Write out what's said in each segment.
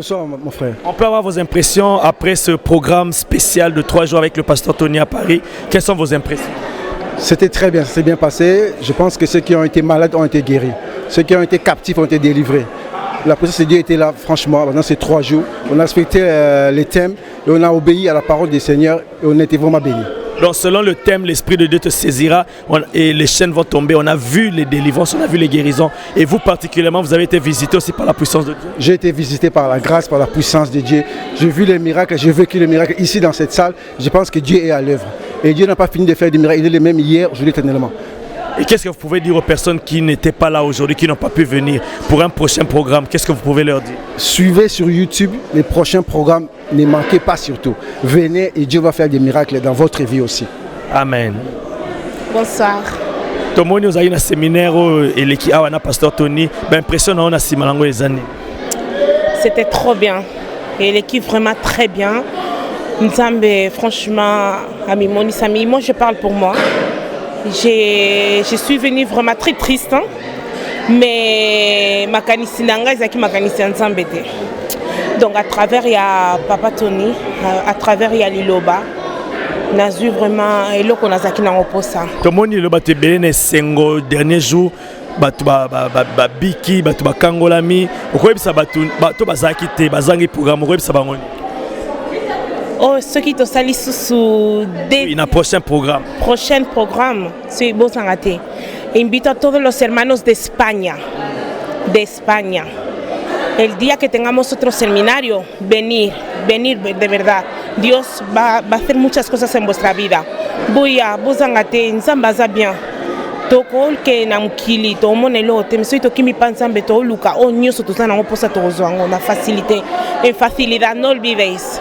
Bonsoir mon frère. On peut avoir vos impressions après ce programme spécial de 3 jours avec le pasteur Tony à Paris. Quelles sont vos impressions? C'était très bien, ça s'est bien passé. Je pense que ceux qui ont été malades ont été guéris. Ceux qui ont été captifs ont été délivrés. La présence de Dieu était là, franchement, pendant ces 3 jours. On a respecté les thèmes et on a obéi à la parole du Seigneur et on a été vraiment bénis. Donc selon le thème, l'Esprit de Dieu te saisira et les chaînes vont tomber. On a vu les délivrances, on a vu les guérisons. Et vous particulièrement, vous avez été visité aussi par la puissance de Dieu? J'ai été visité par la grâce, par la puissance de Dieu. J'ai vu les miracles, j'ai vécu les miracles ici dans cette salle. Je pense que Dieu est à l'œuvre. Et Dieu n'a pas fini de faire des miracles. Il est le même hier, aujourd'hui, éternellement. Et qu'est-ce que vous pouvez dire aux personnes qui n'étaient pas là aujourd'hui, qui n'ont pas pu venir pour un prochain programme? Qu'est-ce que vous pouvez leur dire? Suivez sur YouTube les prochains programmes. Ne manquez pas surtout. Venez et Dieu va faire des miracles dans votre vie aussi. Amen. Bonsoir. Tomoni nous a eu un séminaire et l'équipe a pasteur Tony. Impressionnant, on a six malango les années. C'était trop bien. Et l'équipe vraiment très bien. Nzambe, franchement, ami Moni Sami, moi je parle pour moi. Je suis venue vraiment très triste. Hein? Mais makanisi nanga ezaki makanisi Nzambe te. Donc à travers il y a Papa Tony, à travers il y a Liloba. Nazu vraiment eloko nazaki na oposa. Tomoni le baté belene sengo dernier jour batu ba biki batu ba kangolami okoyebisa batu bazaki te bazangi programme okoyebisa bangoni. Oh, ceux qui te salissent sous des prochain programme. Prochain programme, c'est bon sangaté. Invito a todos los hermanos de España. El día que tengamos otro seminario, venir de verdad. Dios va a hacer muchas cosas en vuestra vida. Boya, bozangate, nzambaza bien. Toko que namkili, to monelo, te mesoito kimi panzambe to luka, o nyoso to sana oposa to zoango, na facilité. En facilidad, no olvidéis.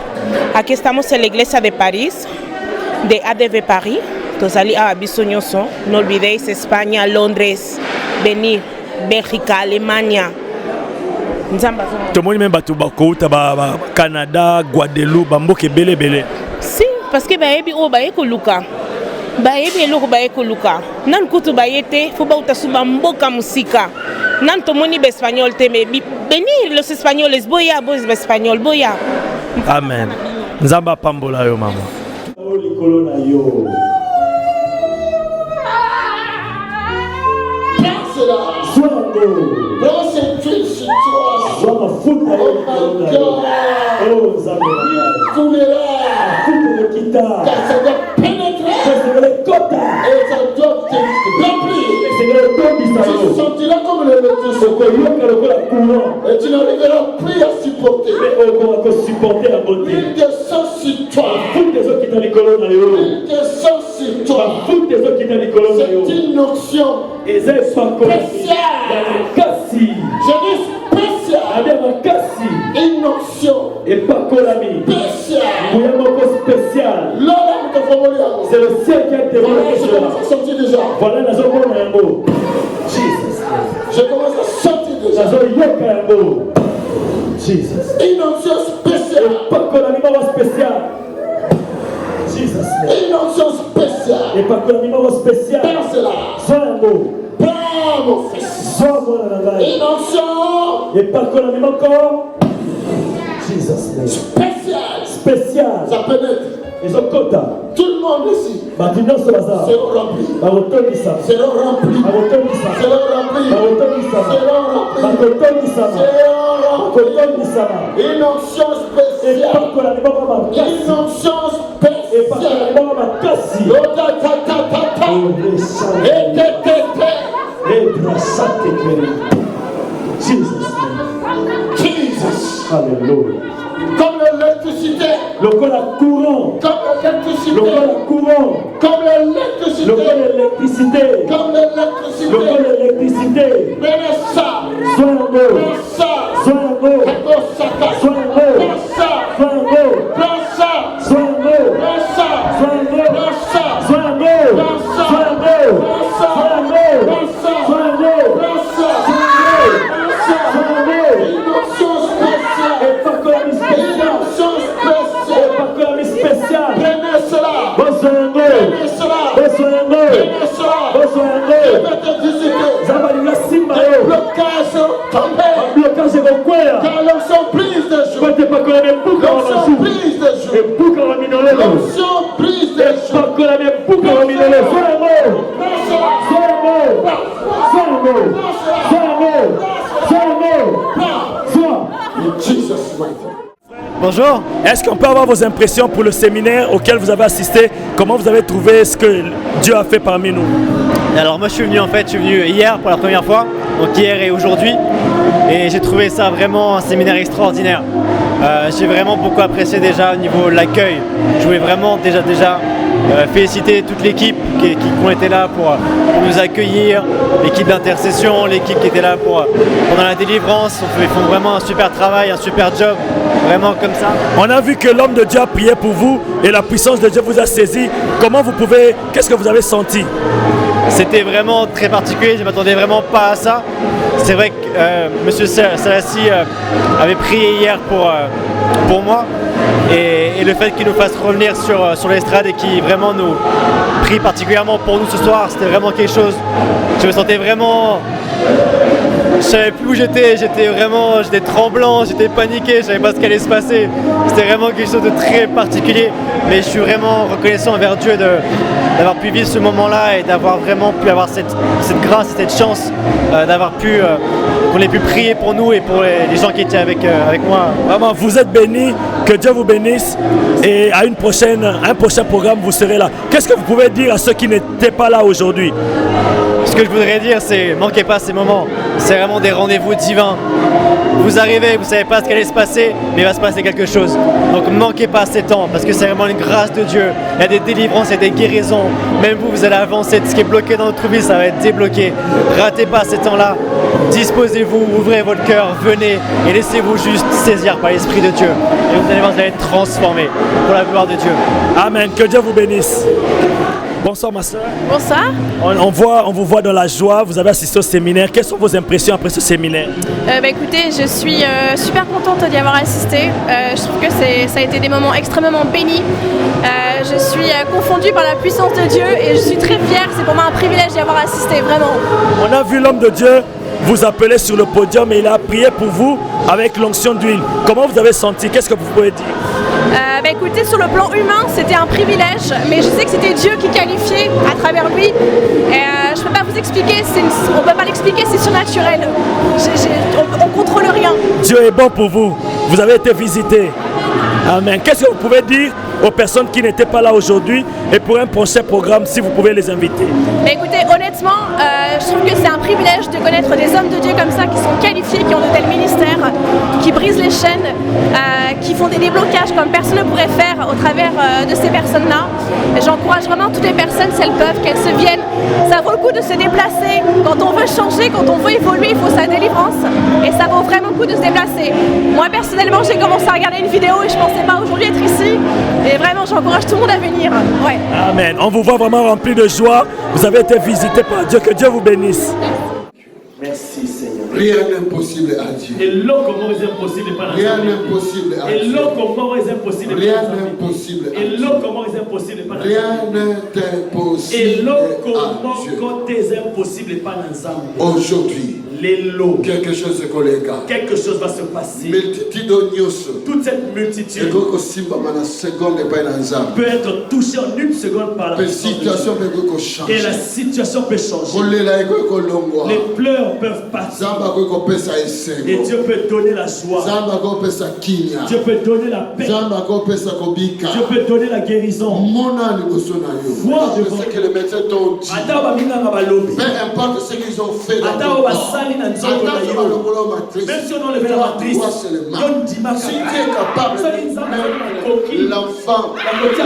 Aquí estamos en la iglesia de París, de ADV Paris. Tozali a bisonyoso, no olvidéis España, Londres, venir, Bélgica, Alemania. Tout le monde même bateau Canada, Guadeloupe, Bamboke belé. Si, parce que baebi o baeko luka. Baebi eloko baeko luka. Nan kutu baete, faut ba utasuba mboka musika. Nan tomoni be espagnol te me venir los españoles boya boys be espagnol boya. Amen. Nzamba pambola yo mama. Likolo na yo. Dans cette situation, oh my God, car ça doit pénétrer et ça doit te remplir. Tu te sentiras comme le et tu n'arriveras plus à supporter. Il descend sur toi. Il descend sur toi. C'est une onction spéciale. Je dis spécial. Une onction spéciale. C'est le ciel qui a été sorti déjà. Voilà la zone je commence à sortir déjà. Jesus. Une onction spéciale. Une onction spéciale. Et pas que le numéro spécial. Prends cela. Prends mon fils. Une onction. Et pas que le numéro encore. Jesus. Spécial. Ça pénètre. Ils ont quota. Tout le monde ici seront remplis. Seront remplis. Une onction spéciale. Une onction spéciale. Jesus. Hallelujah. Comme l'électricité. Le courant. Comme l'électricité. Le courant. Comme l'électricité. Comme l'électricité. Prenez ça. Prends ça. Car l'on sont prises de joie. Bonjour. Est-ce qu'on peut avoir vos impressions pour le séminaire auquel vous avez assisté? Comment vous avez trouvé ce que Dieu a fait parmi nous? Alors moi je suis venu hier pour la première fois, donc hier et aujourd'hui, et j'ai trouvé ça vraiment un séminaire extraordinaire. J'ai vraiment beaucoup apprécié déjà au niveau de l'accueil. Je voulais vraiment déjà féliciter toute l'équipe qui ont été là pour nous accueillir, l'équipe d'intercession, l'équipe qui était là pendant la délivrance. Ils font vraiment un super travail, un super job, vraiment comme ça. On a vu que l'homme de Dieu a prié pour vous et la puissance de Dieu vous a saisi. Qu'est-ce que vous avez senti? C'était vraiment très particulier, je ne m'attendais vraiment pas à ça. C'est vrai que M. Salassi avait prié hier pour moi et le fait qu'il nous fasse revenir sur l'estrade et qu'il vraiment nous prie particulièrement pour nous ce soir, c'était vraiment quelque chose. Je me sentais vraiment... Je savais plus où j'étais tremblant, j'étais paniqué, je savais pas ce qui allait se passer. C'était vraiment quelque chose de très particulier, mais je suis vraiment reconnaissant envers Dieu d'avoir pu vivre ce moment-là et d'avoir vraiment pu avoir cette grâce, cette chance qu'on ait pu prier pour nous et pour les gens qui étaient avec moi. Vraiment, vous êtes bénis, que Dieu vous bénisse et à un prochain programme vous serez là. Qu'est-ce que vous pouvez dire à ceux qui n'étaient pas là aujourd'hui? Ce que je voudrais dire, c'est manquez pas ces moments. C'est vraiment des rendez-vous divins. Vous arrivez, vous savez pas ce qui allait se passer, mais il va se passer quelque chose. Donc manquez pas ces temps, parce que c'est vraiment une grâce de Dieu. Il y a des délivrances, il y a des guérisons. Même vous allez avancer. Ce qui est bloqué dans notre vie, ça va être débloqué. Ratez pas ces temps-là. Disposez-vous, ouvrez votre cœur, venez et laissez-vous juste saisir par l'Esprit de Dieu. Et vous allez voir, vous allez être transformés pour la gloire de Dieu. Amen. Que Dieu vous bénisse. Bonsoir ma soeur. Bonsoir. On vous voit dans la joie, vous avez assisté au séminaire. Quelles sont vos impressions après ce séminaire? Écoutez, je suis super contente d'y avoir assisté. Je trouve que ça a été des moments extrêmement bénis. Je suis confondue par la puissance de Dieu et je suis très fière. C'est pour moi un privilège d'y avoir assisté, vraiment. On a vu l'homme de Dieu vous appeler sur le podium et il a prié pour vous avec l'onction d'huile. Comment vous avez senti? Qu'est-ce que vous pouvez dire? Écoutez, sur le plan humain, c'était un privilège, mais je sais que c'était Dieu qui qualifiait à travers lui. Et je ne peux pas vous expliquer, on ne peut pas l'expliquer, c'est surnaturel. On ne contrôle rien. Dieu est bon pour vous. Vous avez été visité. Amen. Qu'est-ce que vous pouvez dire aux personnes qui n'étaient pas là aujourd'hui et pour un prochain programme, si vous pouvez les inviter? Écoutez, honnêtement, je trouve que c'est un privilège de connaître des hommes de Dieu comme ça qui sont qualifiés, qui ont de tels ministères, qui brisent les chaînes, qui font des déblocages comme personne ne pourrait faire au travers de ces personnes-là. J'encourage vraiment toutes les personnes, si elles peuvent, qu'elles se viennent. Ça vaut le coup de se déplacer. Quand on veut changer, quand on veut évoluer, il faut sa délivrance. Et ça vaut vraiment le coup de se déplacer. Moi, personnellement, j'ai commencé à regarder une vidéo et je ne pensais pas aujourd'hui être ici. Et vraiment, j'encourage tout le monde à venir. Ouais. Amen. On vous voit vraiment rempli de joie. Vous avez été visité par Dieu. Que Dieu vous bénisse. Merci Seigneur. Rien n'est impossible à Dieu. Rien n'est impossible à Dieu. Rien n'est impossible à Dieu. Rien n'est impossible à Dieu. Aujourd'hui, quelque chose va se passer. Toute cette multitude peut être touchée en une seconde par la puissance de Dieu. Et la situation peut changer. Les pleurs peuvent partir. Et Dieu peut donner la joie. Dieu peut donner la paix. Dieu peut donner la guérison. Vois devant. Peu importe ce qu'ils ont fait dans ton corps. Même si on enlève la matrice, si tu es capable de l'enfant, est-ce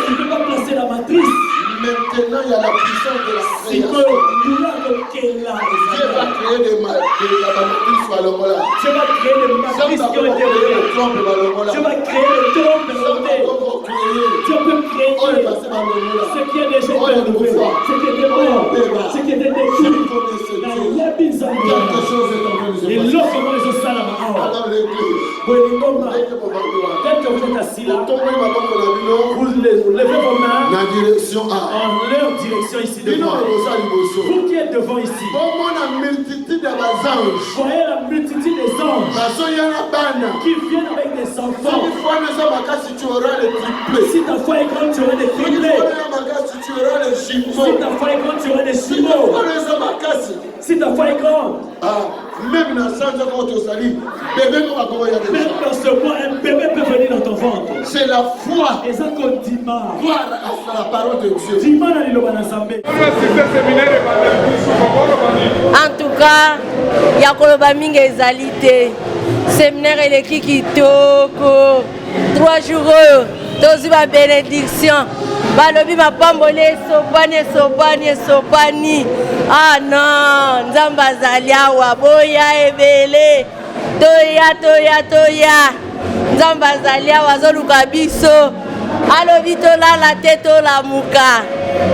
qu'il ne peut pas placer la matrice? Maintenant, il y a la puissance de la création. Dieu va créer des matrices à l'homme-là. Dieu va créer des matrices qui ont été relevées. Dieu va créer des trompes relevées. Dieu peut créer ce qui est déjà relevé, ce qui était mort, ce qui était détruit. Et lorsqu'on les salama, que vous êtes assis là, vous levez vos mains en leur direction ici devant. Vous qui êtes devant ici, voyez la multitude des anges qui viennent avec des enfants. Si ta foi est grande, tu auras des triplés. Si ta foi est grande, tu auras des jumeaux. Si ta foi est grande, même dans ce mois, un bébé peut venir dans ton ventre. C'est la foi. Et ça qu'on dit mal. Croire à la parole de Dieu. En tout cas, il y a Kolobaming ezalité. Séminaire électrique kitoko. 3 jours, tous ma bénédiction. Balobi ma pambole sopani. Ah non, Nzamba Zaliawa, boya ebele. Toya. Nzamba Zaliawa zoluka biso. Alobi tola la tête la muka.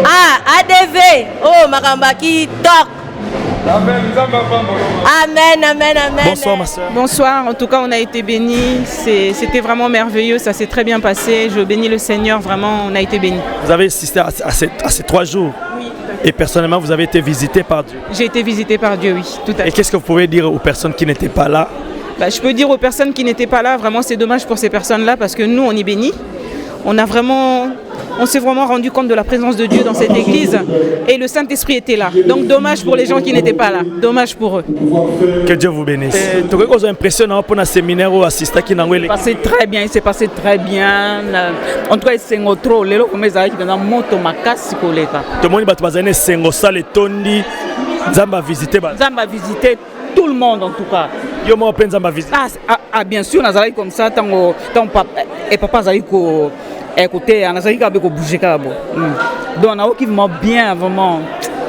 Ah, ADV. Oh, makambaki tok. Amen. Bonsoir ma soeur. Bonsoir, en tout cas on a été bénis, c'était vraiment merveilleux, ça s'est très bien passé, je bénis le Seigneur, vraiment on a été bénis. Vous avez assisté à ces 3 jours? Oui. Et personnellement vous avez été visité par Dieu? J'ai été visité par Dieu, oui, tout à fait. Et qu'est-ce que vous pouvez dire aux personnes qui n'étaient pas là? Je peux dire aux personnes qui n'étaient pas là, vraiment c'est dommage pour ces personnes-là parce que nous on est bénis, on s'est vraiment rendu compte de la présence de Dieu dans cette église et le Saint-Esprit était là. Donc dommage pour les gens qui n'étaient pas là, dommage pour eux. Que Dieu vous bénisse. Tu as une impression pour un séminaire ou assister qui n'a pas passé très bien, il s'est passé très bien. En tout cas, c'est un trop les comme ça qui dans moto makasi koleka. Tout le monde va bazane sengo sale tondi Zamba visiter tout le monde en tout cas. Yo mo pen Zamba visiter. Ah bien sûr, nazali comme ça tant papa zali ko écoutez, on a ça qui a bougé kabo. Donc on a qui vraiment bien vraiment.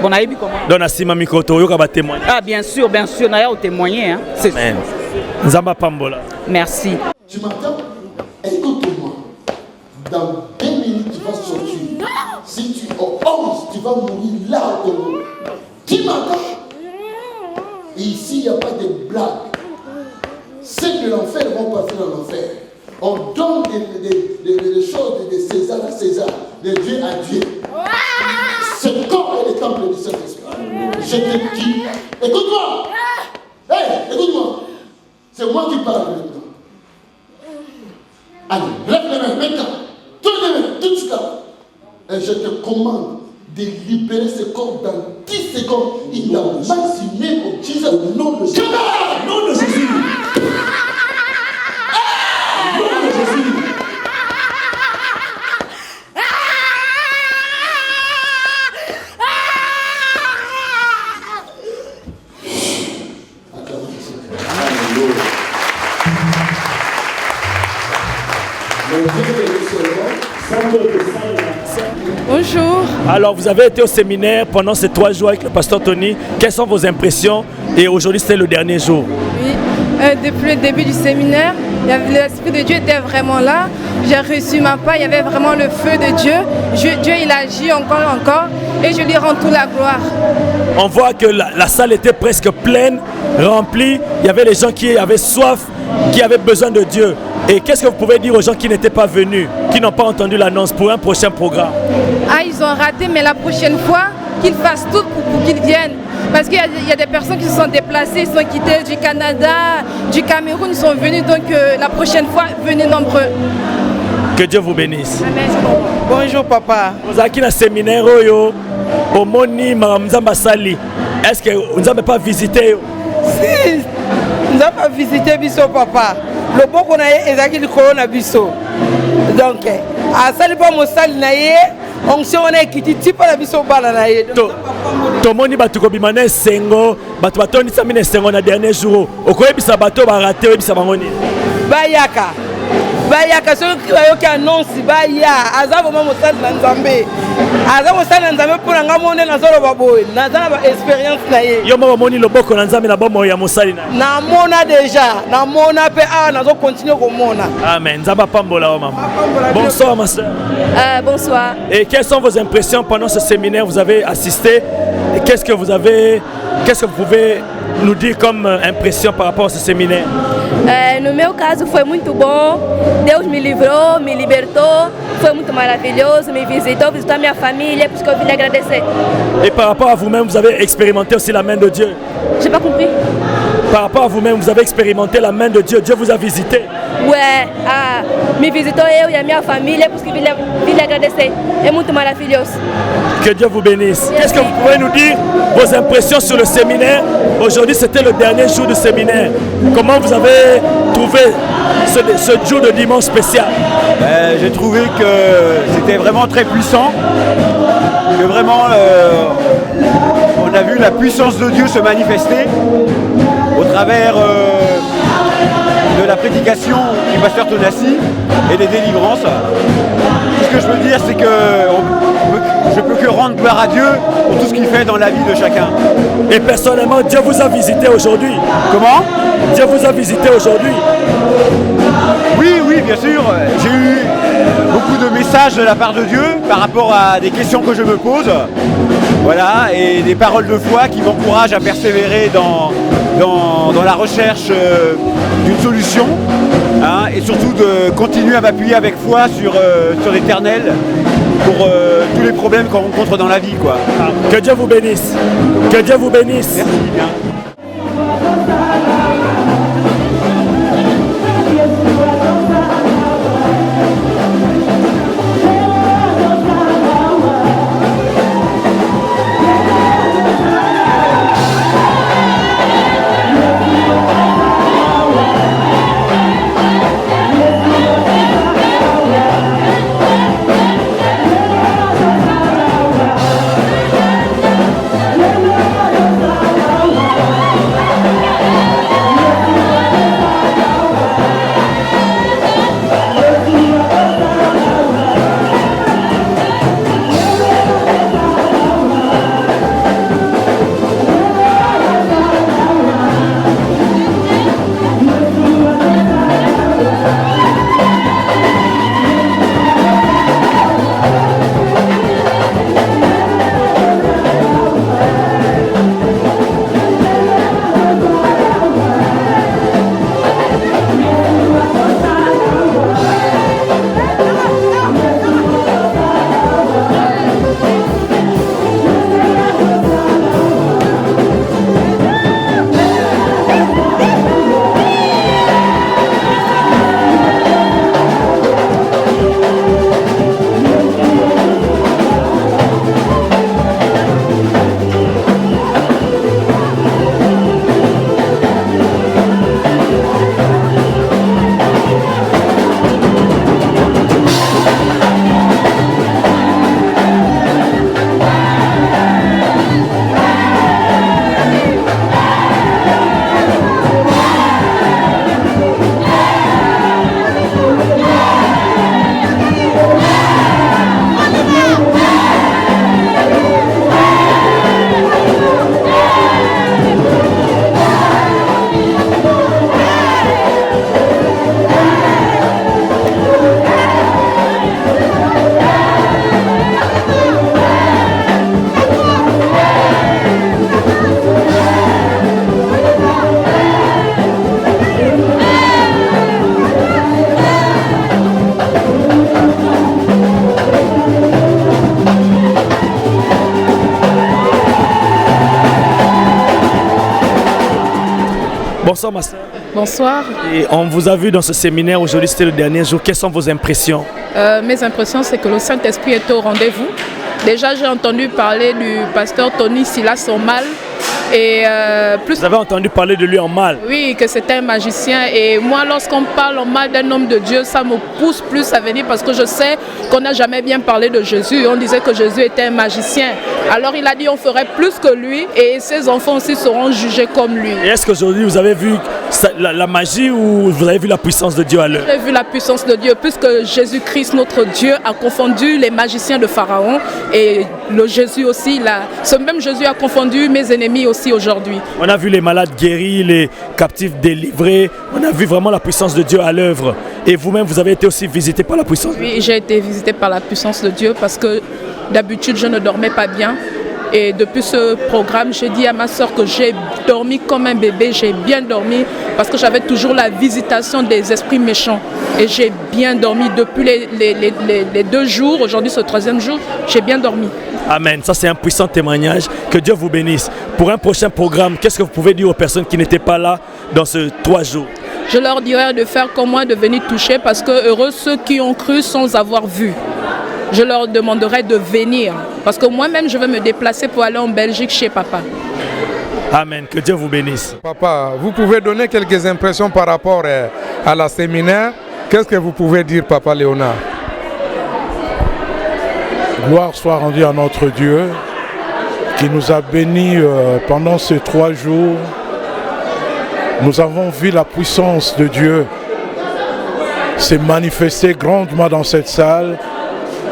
Bon aïbi comment? Donc asima micro to yo ka ba témoigner. Ah bien sûr, on a témoigner hein. C'est Nzamba Pambola. Merci. Tu m'entends? Écoute-moi. Dans 2 minutes tu vas sortir. Si tu es au 11, tu vas mourir là au Congo. Tu m'entends? Et ici il n'y a pas de blague. Ceux de l'enfer vont passer dans l'enfer. On donne des choses de César à César, de Dieu à Dieu. Ce corps est le temple du Saint-Esprit. Je te dis, écoute-moi. Hey, écoute-moi. C'est moi qui parle maintenant. Allez, lève les mains maintenant. Toutes les mains, tout de suite là. Et je te commande de libérer ce corps dans 10 secondes. Il a maxiné au Jésus au nom de Jésus. Nom de Jésus. Bonjour. Alors vous avez été au séminaire pendant ces 3 jours avec le pasteur Tony. Quelles sont vos impressions? Et aujourd'hui c'était le dernier jour. Oui, depuis le début du séminaire, l'Esprit de Dieu était vraiment là. J'ai reçu ma part, il y avait vraiment le feu de Dieu. Dieu il agit encore et je lui rends toute la gloire. On voit que la salle était presque pleine, remplie. Il y avait les gens qui avaient soif, qui avaient besoin de Dieu. Et qu'est-ce que vous pouvez dire aux gens qui n'étaient pas venus, qui n'ont pas entendu l'annonce pour un prochain programme? Ah, ils ont raté, mais la prochaine fois, qu'ils fassent tout pour qu'ils viennent. Parce qu'il y a des personnes qui se sont déplacées, ils sont quittés du Canada, du Cameroun, ils sont venus. Donc la prochaine fois, venez nombreux. Que Dieu vous bénisse. Amen. Bonjour papa. Vous avez un séminaire au Moni Nzamba Sali. Est-ce que vous n'avez pas visité? Si, nous n'avons pas visité Bisso papa. Le bon qu'on a eu, le corona Bisso. Donc, à Sali pas mon Sali naïe, on s'est quitté type la Bisso balanaïe. Tout le monde va tout bimane sengo, bato ni samine sengo na dernier jour. Okoye bisa bato ba raté bisa bangoni. Bayaka ceux qui annoncent baya azabo mama mosali na Nzambe azabo mosali na Nzambe pour nga mone na zolo baboy na zana ba expérience na ye yo mama moni loboko na Nzambe na bomo ya mosali na mona déjà na mona pe na zo continuer ko mona. Amen. Nzamba Pambola maman. Bonsoir ma soeur. Bonsoir. Et quelles sont vos impressions pendant ce séminaire? Vous avez assisté et qu'est-ce que vous pouvez nous dire comme impression par rapport à ce séminaire? No meu caso foi muito bom, Deus me livrou, me libertou, foi muito maravilhoso, me visitou minha família, por isso que eu vim lhe agradecer. Et par rapport à vous-même, vous avez expérimenté aussi la main de Dieu? J'ai pas compris. Par rapport à vous-même, vous avez expérimenté la main de Dieu, Dieu vous a visité? Ouais, me visitou eu e a minha família, por isso que vim lhe agradecer. É muito maravilhoso. Que Dieu vous bénisse. Qu'est-ce que vous pouvez nous dire, vos impressions sur le séminaire? Aujourd'hui, c'était le dernier jour du séminaire. Comment vous avez trouvé ce jour de dimanche spécial? J'ai trouvé que c'était vraiment très puissant, que vraiment on a vu la puissance de Dieu se manifester au travers de la prédication du pasteur Tonassi et des délivrances. Tout ce que je veux dire, c'est que je ne peux que rendre gloire à Dieu pour tout ce qu'il fait dans la vie de chacun. Et personnellement, Dieu vous a visité aujourd'hui? Comment? Dieu vous a visité aujourd'hui? Oui, bien sûr. J'ai eu beaucoup de messages de la part de Dieu par rapport à des questions que je me pose. Voilà, et des paroles de foi qui m'encouragent à persévérer dans la recherche d'une solution, hein, et surtout de continuer à m'appuyer avec foi sur l'Éternel pour tous les problèmes qu'on rencontre dans la vie, quoi. Que Dieu vous bénisse. Que Dieu vous bénisse. Merci bien. Bonsoir ma soeur. Bonsoir. Et on vous a vu dans ce séminaire aujourd'hui, c'était le dernier jour. Quelles sont vos impressions? Mes impressions, c'est que le Saint-Esprit est au rendez-vous. Déjà, j'ai entendu parler du pasteur Tony Silas en mal. Et Vous avez entendu parler de lui en mal? Oui, que c'était un magicien. Et moi, lorsqu'on parle en mal d'un homme de Dieu, ça me pousse plus à venir parce que je sais qu'on n'a jamais bien parlé de Jésus. On disait que Jésus était un magicien. Alors il a dit on ferait plus que lui et ses enfants aussi seront jugés comme lui. Et est-ce qu'aujourd'hui vous avez vu la magie ou vous avez vu la puissance de Dieu à l'œuvre? J'ai vu la puissance de Dieu puisque Jésus-Christ, notre Dieu, a confondu les magiciens de Pharaon et le Jésus aussi. Ce même Jésus a confondu mes ennemis aussi aujourd'hui. On a vu les malades guéris, les captifs délivrés. On a vu vraiment la puissance de Dieu à l'œuvre. Et vous-même, vous avez été aussi visité par la puissance de Dieu? Oui, j'ai été visité par la puissance de Dieu parce que d'habitude, je ne dormais pas bien. Et depuis ce programme, j'ai dit à ma soeur que j'ai dormi comme un bébé, j'ai bien dormi parce que j'avais toujours la visitation des esprits méchants. Et j'ai bien dormi depuis les 2 jours, aujourd'hui ce 3e jour, j'ai bien dormi. Amen, ça c'est un puissant témoignage, que Dieu vous bénisse. Pour un prochain programme, qu'est-ce que vous pouvez dire aux personnes qui n'étaient pas là dans ce 3 jours? Je leur dirais de faire comme moi, de venir toucher parce que heureux ceux qui ont cru sans avoir vu. Je leur demanderai de venir parce que moi-même je vais me déplacer pour aller en Belgique chez papa. Amen, que Dieu vous bénisse. Papa, vous pouvez donner quelques impressions par rapport à la séminaire. Qu'est-ce que vous pouvez dire, Papa Léonard? Gloire soit rendue à notre Dieu qui nous a bénis pendant ces 3 jours. Nous avons vu la puissance de Dieu s'est manifestée grandement dans cette salle.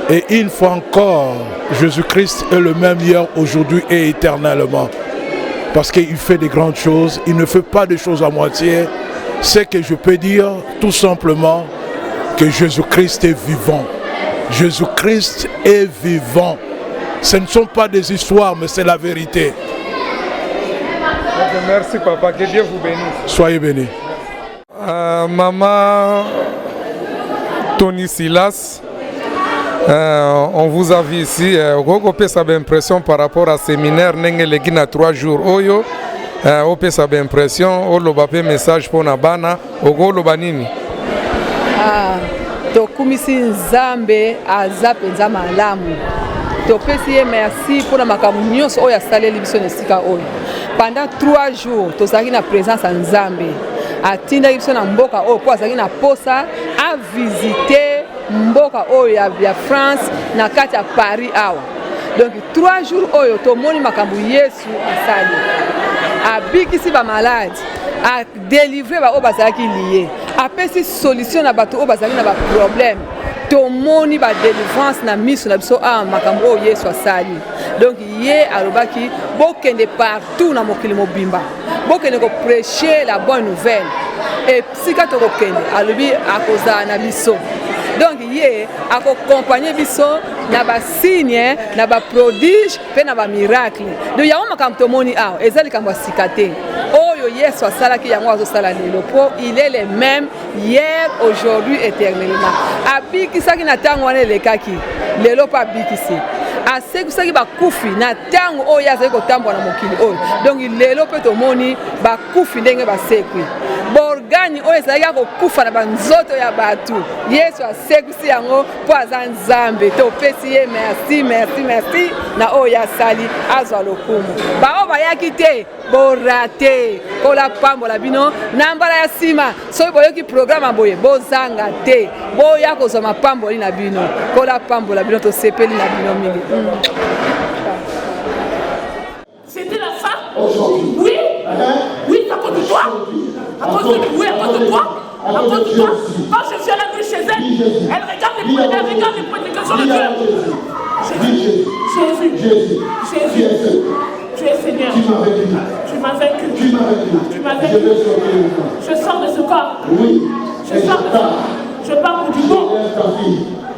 Et une fois encore, Jésus-Christ est le même hier, aujourd'hui et éternellement. Parce qu'il fait des grandes choses, il ne fait pas des choses à moitié. C'est que je peux dire tout simplement que Jésus-Christ est vivant. Jésus-Christ est vivant. Ce ne sont pas des histoires, mais c'est la vérité. Merci papa, que Dieu vous bénisse. Soyez bénis. Maman Tony Silas, on vous a vu ici. Vous avez impression par rapport à séminaire Nengelegi na 3 jours. Oyo, vous avez impression, vous avez un message pour Nabana, vous avez nini? Tokumisi Nzambe aza penza malamu. Topesi ye merci pour makambo nyonso oyo asaleli biso na esika oyo. Pendant 3 jours, tozalaki na présence ya Nzambe. Atindaki biso na mboka oyo po azalaki na posa a visiter mboka oyo ya France na kati ya Paris awa. Donc 3 jours oyo tomoni makambo Yesu asali. Abikisi ba malade, a délivrer ba oyo bazalaki lié. Apesi solution na bato oyo bazali na ba problème. Tomoni ba délivrance na miso na biso a makambo oyo Yesu asali. Donc ye alobaki bokende partout na mokili mobimba. Bokende ko prêcher la bonne nouvelle. Et sika to kokende alobi akoza na biso. Donc ye accompagner biso na ba signe, na ba prodige, pe na ba miracle. Donc ya makambo tomoni a ezali kambo sikate. Oyo Yesu asalaki yango azosala lelo po il est le même hier, aujourd'hui, éternellement. Abikisaki na tango wana elekaki lelo pa bikisi. Asekusaki bakufi na tango oyo azali kotambola na mokili oyo. Donc lelo pe tomoni bakufi ndenge basekwi. Borgani oyo ezalaki kokufa na banzoto ya batu. Yesu asekusi yango po aza Nzambe. Topesi ye merci, merci, merci na oyo asali azwa lokumu. Bao bayaki te borate kola pambola bino na mbala ya sima soki boyoki programme boye bozanga te boya kozwa mapamboli na bino kola pambola bino tosepeli na bino mingi. C'était la fin? Oui. Oui, à cause de toi. À cause de oui, à cause de toi. À cause de toi. Quand je suis allé chez elle, elle regarde les prédications de Dieu. Jésus. Tu es Seigneur. Tu m'as vaincu. Tu m'as vaincu. Je sors de ce corps. Oui. Je sors de ce corps. Je pars pour du bon.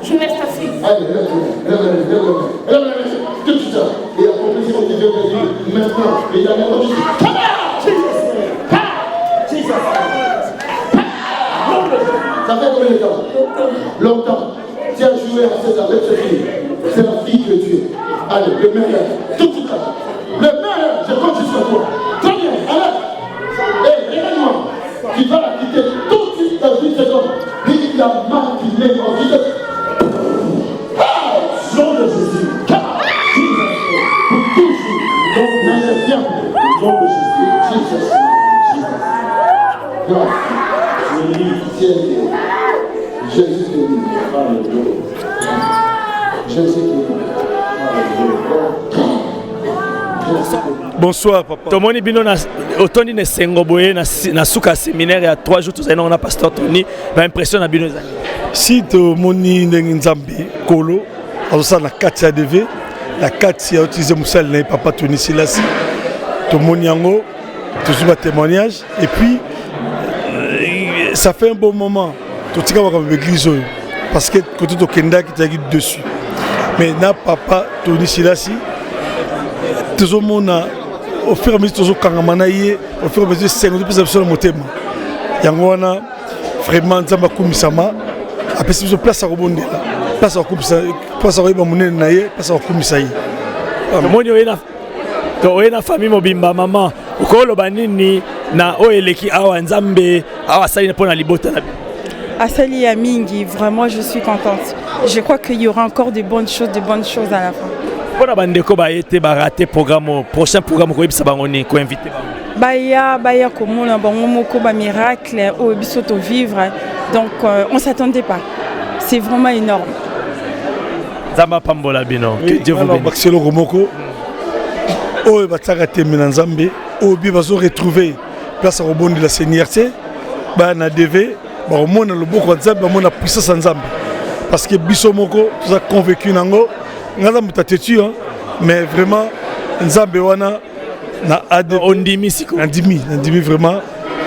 Je laisse ta fille. Allez, tout de suite. Et accomplis ce que Dieu t'a dit maintenant. Et il y a maintenant. Jesus. Ça fait combien de temps? Longtemps. Tu as joué avec cette fille. C'est la fille de Dieu. Allez, le meilleur. Tout de suite. Le meilleur, je compte jusqu'à toi. Très bien, allez. Et regarde-moi. Tu vas la quitter tout de suite dans une seconde. Il a maquillé en vie. Nom de Jésus. Pour toujours. Donc, n'allez bien. Nom de Jésus. Jésus. Je lis, Jésus te dit. Alléluia. Jésus te dit. Bonsoir papa. Tomoni bino na otoni ne sengo boye na suka séminaire ya 3 jours tous on a pasteur Tony ba impression na bino zani. Si tomoni ndenge Nzambe kolo azosa na kati ya DV la kati ya utiliser musal na papa Tony Silas. Tomoni yango toujours ba témoignage et puis ça fait un bon moment. Tout tika ba l'église parce que côté to kenda qui t'a dessus. Mais na papa Tony Silas tozomona au fur et à mesure tozokanga na ye au fur et à mesure sengo topesa biso na motema yango wana vraiment nzambe akumisama apesi biso place ya kobondela place ya koyeba monene na ye place ya kokumisa ye omoni oye na famille mobimba mama okoloba nini na oyo eleki awa nzambe awa asali mpo na libota na bino? Asali ya mingi, vraiment je suis contente. Je crois qu'il y aura encore de bonnes choses à la fin. Pona bandeko ba été ba raté programme prochain programme ko yebisa bango ni ko inviter bango. Baya komona bango moko ba miracle au biso to vivre. Donc on s'attendait pas. C'est vraiment énorme. Zamba pambola bino. Que Dieu vous bénisse. Baxelo komoko. Oh bataka temina nzambe, oh bi bazo retrouver place à rebondir de la seniorité. Ba na DV au monde le beaucoup nzambe mona puissance nzambe parce que biso moko tu as convaincu nango nzambe tatetu mais vraiment nzambe wana na ade ondimi siko ndimi vraiment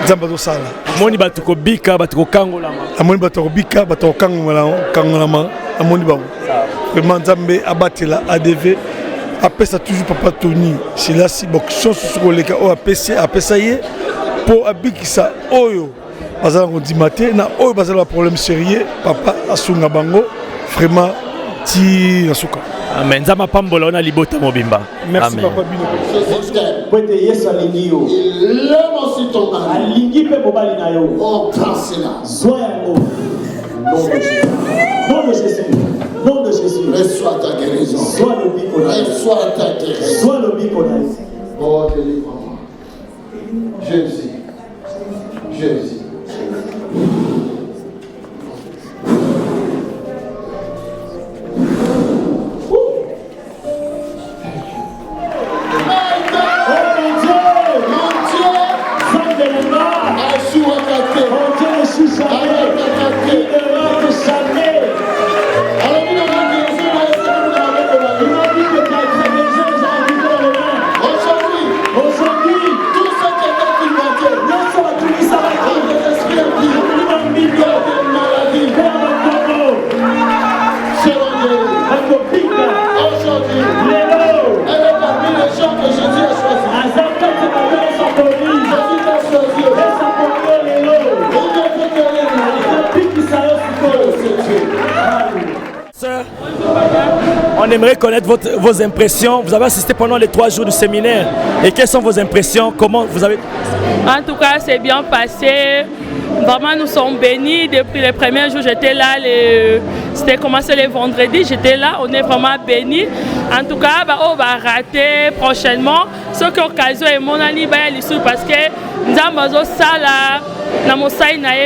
nzambe do sala moni batuko bika batuko kangola amoni batuko bika batuko kangola amoni ba vraiment nzambe abatela ADV apesa toujours papa Tony c'est là si beaucoup chose sur le cas o apesa ye pour abikisa oyo bazala ngondimate na oyo bazala problème sérieux papa asunga bango vraiment ti nasuka amen nzama pambola ona libota mobimba merci amen. Papa bino kwete yesu alingi yo il aime aussi ton mari alingi pe mobali na yo oh transcena sois yango nom de Jésus nom de Jésus reçois ta guérison sois le bicona reçois ta guérison sois le bicona oh délivre-moi Jésus On aimerait connaître vos impressions. Vous avez assisté pendant les 3 jours du séminaire. Et quelles sont vos impressions? Comment vous avez... En tout cas, c'est bien passé. Vraiment, nous sommes bénis. Depuis les premiers jours, j'étais là. C'était commencé le vendredi. J'étais là. On est vraiment bénis. En tout cas, on va rater prochainement. Ce qui est occasion est mon ami parce que nous avons ça là.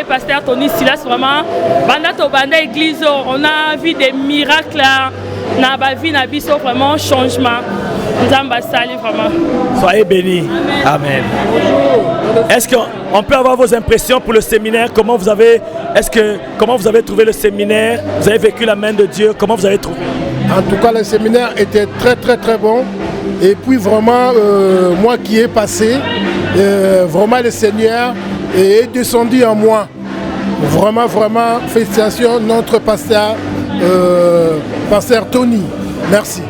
Pasteur Tony Silas, vraiment, dans l'église, on a vu des miracles. Dans la vie, on a vraiment changement. Nous avons vraiment. Soyez bénis. Amen. Est-ce qu'on peut avoir vos impressions pour le séminaire? Comment vous avez trouvé le séminaire? Vous avez vécu la main de Dieu? Comment vous avez trouvé? En tout cas, le séminaire était très bon. Et puis vraiment, moi qui ai passé, vraiment le Seigneur est descendu en moi. Vraiment, félicitations notre pasteur Tony. Merci.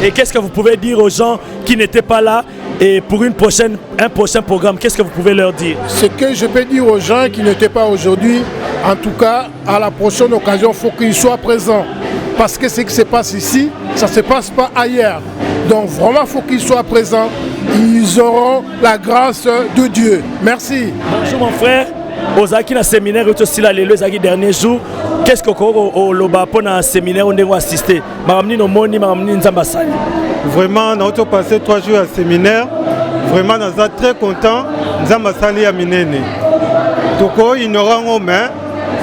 Et qu'est-ce que vous pouvez dire aux gens qui n'étaient pas là et pour un prochain programme, qu'est-ce que vous pouvez leur dire? Ce que je peux dire aux gens qui n'étaient pas aujourd'hui, en tout cas, à la prochaine occasion, il faut qu'ils soient présents. Parce que ce qui se passe ici, ça ne se passe pas ailleurs. Donc vraiment, il faut qu'ils soient présents. Ils auront la grâce de Dieu. Merci. Bonjour mon frère. Ozaki na séminaire aussi là les derniers jours. Qu'est-ce que au loba pour na séminaire on doit assister? Maramni no moni maramni nzamba sali. Vraiment, on a passé 3 jours à séminaire. Vraiment, nous sommes très contents. Nzamba sali à minene. Toko ignorant au main.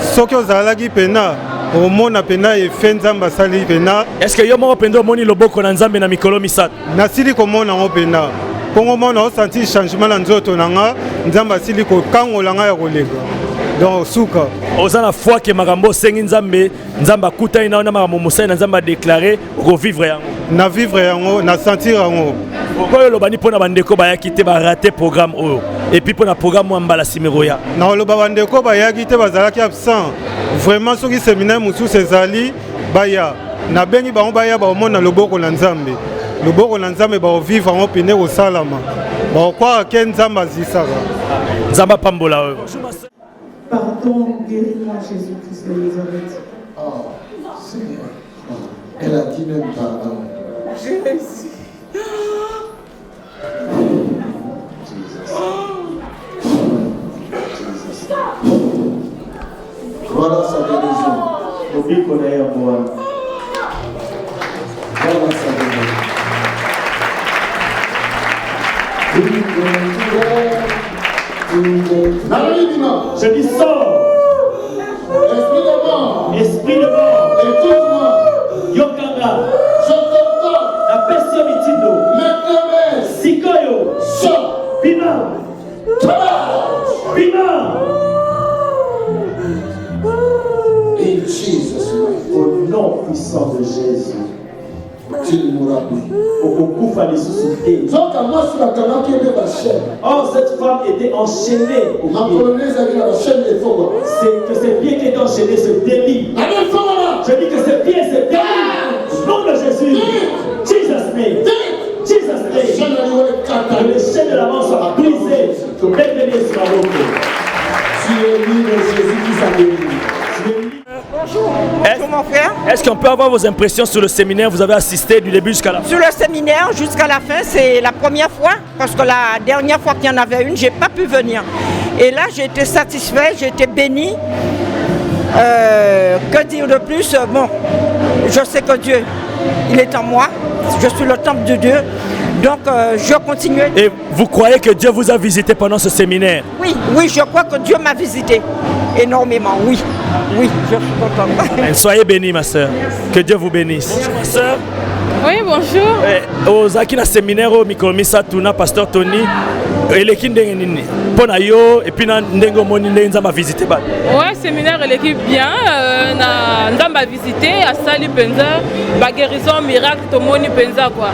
Ce que vous avez pena. Au monde a pena et fait nzamba sali pena. Est-ce que yomo pendo moni loboko na nzambe na mikolo misat? Na sili komo na pena. Pour moi, on a senti changement dans notre nanga. Nzamba sili ko kangola nga ya kolega. Donc souka. Oza na foi que marambo sengi nzambe, nzamba kuta ina na marambo musa na nzamba déclarer ko vivre yango. Na vivre yango, na sentir yango. Pourquoi le bani pona bandeko ba yakite ba rater programme oyo. Et puis pona programme mbala simeroya. Na lo bandeko ba yakite bazalaki absent. Vraiment ce qui séminaire musu sezali baya. Na bengi ba baya ba omona loboko na nzambe. loboko na nzambe baovivre yango pene kosalama bakokwa ke nzambe azisaka nzambe apambola oyo. Pardon, guéris-moi Jésus-Christ de Nazareth. Oh, Seigneur. Elle a dit même pardon. Jésus. Voilà sa guérison. Voilà sa guérison. Je dis sors. Esprit de mort. Esprit de mort. Écoute-moi. Yokanga. Je t'entends. La personne mitindo. Maintenant. Sikoyo. Sors. Bima. Bima. In Jesus' name. Au nom puissant de Jésus. Oh, cette femme était enchaînée au pied. C'est que ses pieds qui étaient enchaînés se délient. Je dis que ses pieds se délient. Au nom de Jésus. Jesus name. Jesus name. Que les chaînes de la mort soient brisées. Que maintenant sur la route. Tu es libre, Jésus qui s'appelle. Bonjour mon frère. Est-ce qu'on peut avoir vos impressions sur le séminaire? Vous avez assisté du début jusqu'à la fin? Sur le séminaire jusqu'à la fin, c'est la première fois, parce que la dernière fois qu'il y en avait une, je n'ai pas pu venir. Et là, j'ai été satisfait, j'ai été béni. Que dire de plus? Bon, je sais que Dieu, il est en moi. Je suis le temple de Dieu. Donc, je continue. Et vous croyez que Dieu vous a visité pendant ce séminaire? Oui, oui, je crois que Dieu m'a visité énormément, oui. Oui, je suis contente. Soyez bénis, ma soeur. Que Dieu vous bénisse. Bonjour, ma soeur. Oui, bonjour. Aux Akina séminaire au Mikomisa Tuna, pasteur Tony. Et l'équipe pour et puis Ndengo Moni Nzamba visité. Ouais, séminaire l'équipe bien. Nzamba visité à Sali Penza, ba guérison miracle to Moni Penza quoi.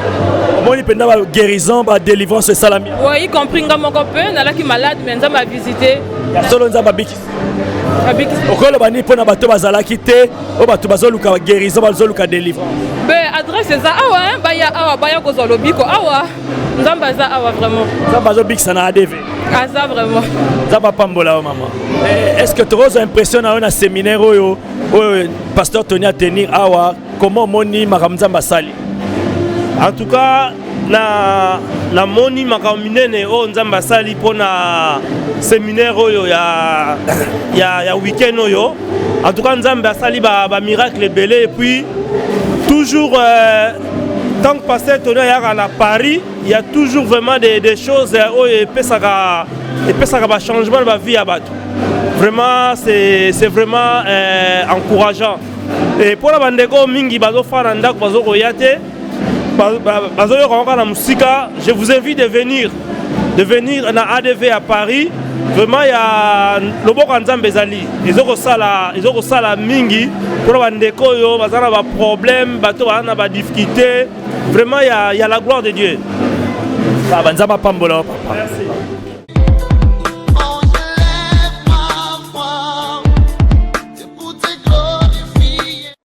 Moni Penza ba guérison, ba délivrance salami. Ouais, y compris ngamo copain, nala qui malade mais Nzamba visité. Solo Nzamba biki. Okolo bani pona bato bazala kité, o bato bazoluka guérison, bazoluka délivrance. Adresse ça awa baya ko zolobiko awa nzamba za awa vraiment nzamba zo big sana ADV aza vraiment nzamba pambola maman. Est-ce que tu as l'impression dans un séminaire où pasteur Tony a tenir awa comment moni makamzamba sali? En tout cas la moni makaminene o nzamba sali pona séminaire oyo ya week-end oyo. En tout cas nzamba sali ba miracle belé et puis toujours, tant que pasteur Tony est à Paris, il y a toujours vraiment des choses où il peut y changement de la vie à battre. Vraiment, c'est vraiment encourageant. Et pour la bande de Mingi, je vous invite de venir à ADV à Paris. Vraiment, il y a le bon Nzambe Zali. Ils ont ça mingi pour les problèmes, des difficultés. Vraiment, il y a la gloire de Dieu. Merci.